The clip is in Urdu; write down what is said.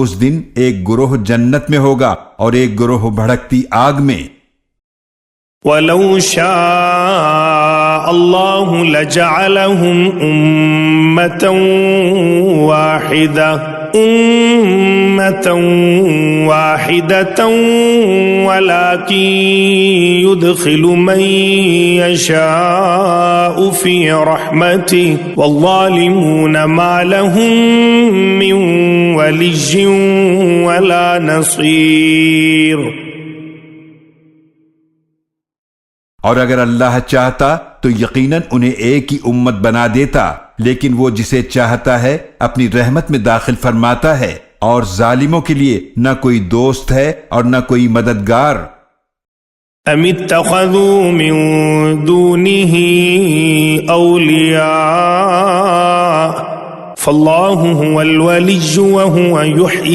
اس دن ایک گروہ جنت میں ہوگا اور ایک گروہ بھڑکتی آگ میں۔ وَلَوْ شَاءَ اللَّهُ لَجَعَلَهُمْ أُمَّةً وَاحِدَةً وَلَكِنْ يُدْخِلُ مَنْ يَشَاءُ فِي رَحْمَتِهِ وَالظَّالِمُونَ مَا لَهُمْ مِنْ وَلِيٍّ وَلَا نَصِيرٍ۔ اور اگر اللہ چاہتا تو یقیناً انہیں ایک ہی امت بنا دیتا، لیکن وہ جسے چاہتا ہے اپنی رحمت میں داخل فرماتا ہے، اور ظالموں کے لیے نہ کوئی دوست ہے اور نہ کوئی مددگار۔ ام اتخذوا من دونه اولیاء فاللہ هو الولی وهو یحیی